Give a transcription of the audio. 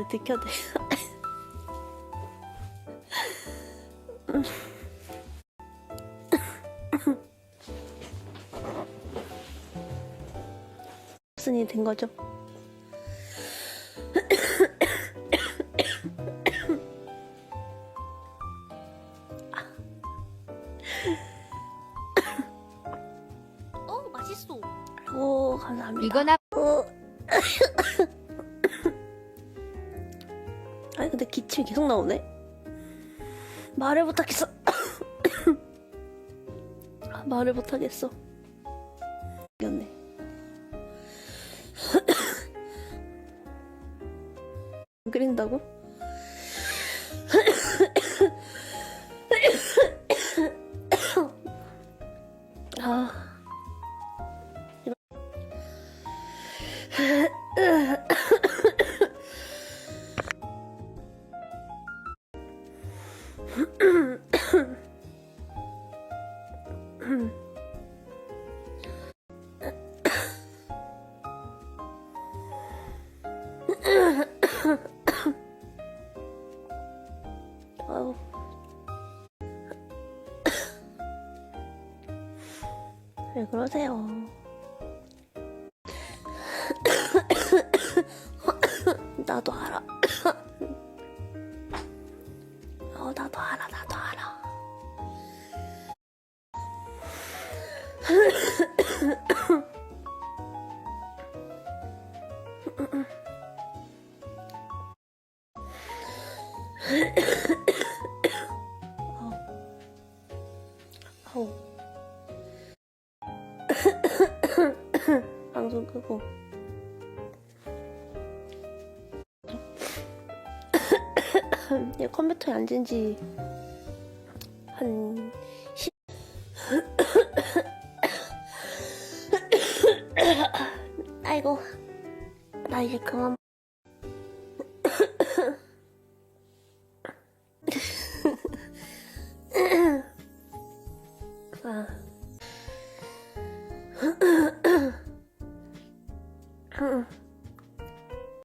들켜대. 무슨 일이 된 거죠? 맛있어. 오, 감사합니다. 이거나 아니 근데 기침이 계속 나오네. 말을 못하겠어. 말을 못하겠어. 이겼네. 안 그린다고? 아. 아우. 왜 그러세요? 나도 알아. 나도 알아, 나도 알아. 아우. 방송 끄고. 얘 컴퓨터에 앉은 지 한 10... 아이고, 나 이제 그만. 아.